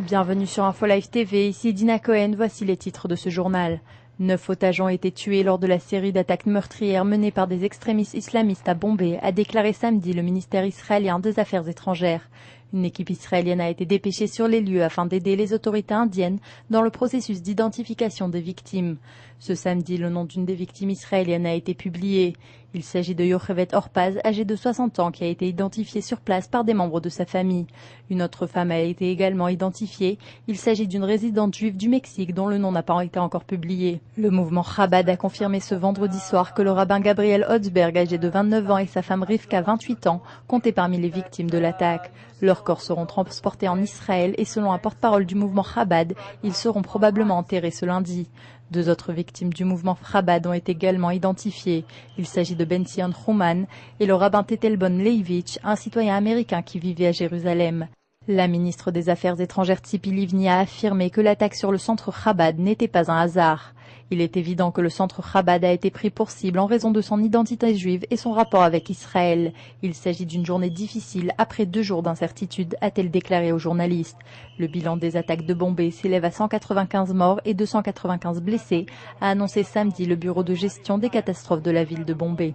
Bienvenue sur Info Live TV, ici Dina Cohen, voici les titres de ce journal. 9 otages ont été tués lors de la série d'attaques meurtrières menées par des extrémistes islamistes à Bombay, a déclaré samedi le ministère israélien des Affaires étrangères. Une équipe israélienne a été dépêchée sur les lieux afin d'aider les autorités indiennes dans le processus d'identification des victimes. Ce samedi, le nom d'une des victimes israéliennes a été publié. Il s'agit de Yochevet Orpaz, âgée de 60 ans, qui a été identifiée sur place par des membres de sa famille. Une autre femme a été également identifiée. Il s'agit d'une résidente juive du Mexique dont le nom n'a pas été encore publié. Le mouvement Chabad a confirmé ce vendredi soir que le rabbin Gabriel Hotzberg, âgé de 29 ans, et sa femme Rivka, 28 ans, comptaient parmi les victimes de l'attaque. Leurs corps seront transportés en Israël et selon un porte-parole du mouvement Chabad, ils seront probablement enterrés ce lundi. 2 autres victimes du mouvement Chabad ont été également identifiées. Il s'agit de Ben Zion Human et le rabbin Tetelbon Leivitch, un citoyen américain qui vivait à Jérusalem. La ministre des Affaires étrangères Tzipi Livni a affirmé que l'attaque sur le centre Chabad n'était pas un hasard. Il est évident que le centre Chabad a été pris pour cible en raison de son identité juive et son rapport avec Israël. Il s'agit d'une journée difficile après 2 jours d'incertitude, a-t-elle déclaré aux journalistes. Le bilan des attaques de Bombay s'élève à 195 morts et 295 blessés, a annoncé samedi le bureau de gestion des catastrophes de la ville de Bombay.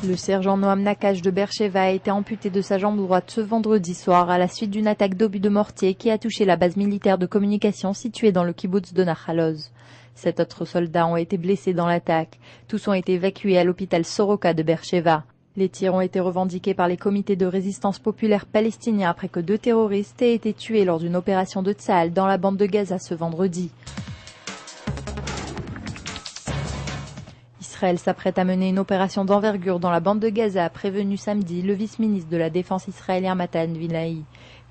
Le sergent Noam Nakash de Beersheva a été amputé de sa jambe droite ce vendredi soir à la suite d'une attaque d'obus de mortier qui a touché la base militaire de communication située dans le kibboutz de Nachaloz. 7 autres soldats ont été blessés dans l'attaque. Tous ont été évacués à l'hôpital Soroka de Beersheva. Les tirs ont été revendiqués par les comités de résistance populaire palestiniens après que 2 terroristes aient été tués lors d'une opération de Tsahal dans la bande de Gaza ce vendredi. Israël s'apprête à mener une opération d'envergure dans la bande de Gaza, a prévenu samedi le vice-ministre de la Défense israélien Matan Villai.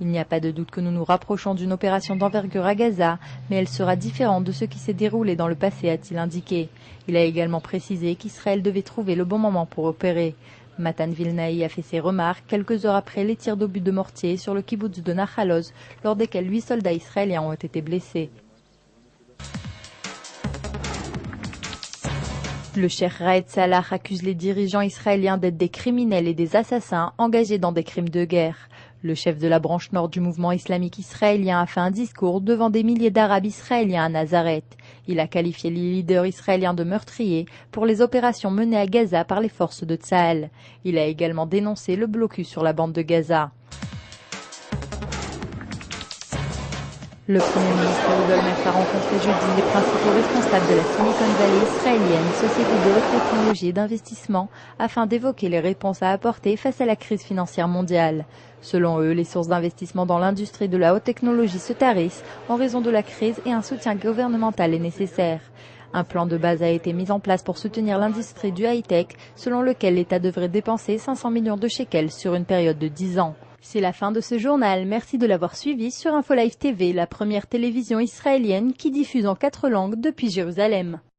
Il n'y a pas de doute que nous nous rapprochons d'une opération d'envergure à Gaza, mais elle sera différente de ce qui s'est déroulé dans le passé, a-t-il indiqué. Il a également précisé qu'Israël devait trouver le bon moment pour opérer. Matan Villai a fait ses remarques quelques heures après les tirs d'obus de mortier sur le kibboutz de Nachaloz, lors desquels 8 soldats israéliens ont été blessés. Le cheikh Raed Salah accuse les dirigeants israéliens d'être des criminels et des assassins engagés dans des crimes de guerre. Le chef de la branche nord du mouvement islamique israélien a fait un discours devant des milliers d'Arabes israéliens à Nazareth. Il a qualifié les leaders israéliens de meurtriers pour les opérations menées à Gaza par les forces de Tsahal. Il a également dénoncé le blocus sur la bande de Gaza. Le Premier ministre Ehud Olmert a rencontré jeudi les principaux responsables de la Silicon Valley israélienne, société de haute technologie et d'investissement, afin d'évoquer les réponses à apporter face à la crise financière mondiale. Selon eux, les sources d'investissement dans l'industrie de la haute technologie se tarissent en raison de la crise et un soutien gouvernemental est nécessaire. Un plan de base a été mis en place pour soutenir l'industrie du high-tech, selon lequel l'État devrait dépenser 500 millions de shekels sur une période de 10 ans. C'est la fin de ce journal. Merci de l'avoir suivi sur Info Live TV, la première télévision israélienne qui diffuse en 4 langues depuis Jérusalem.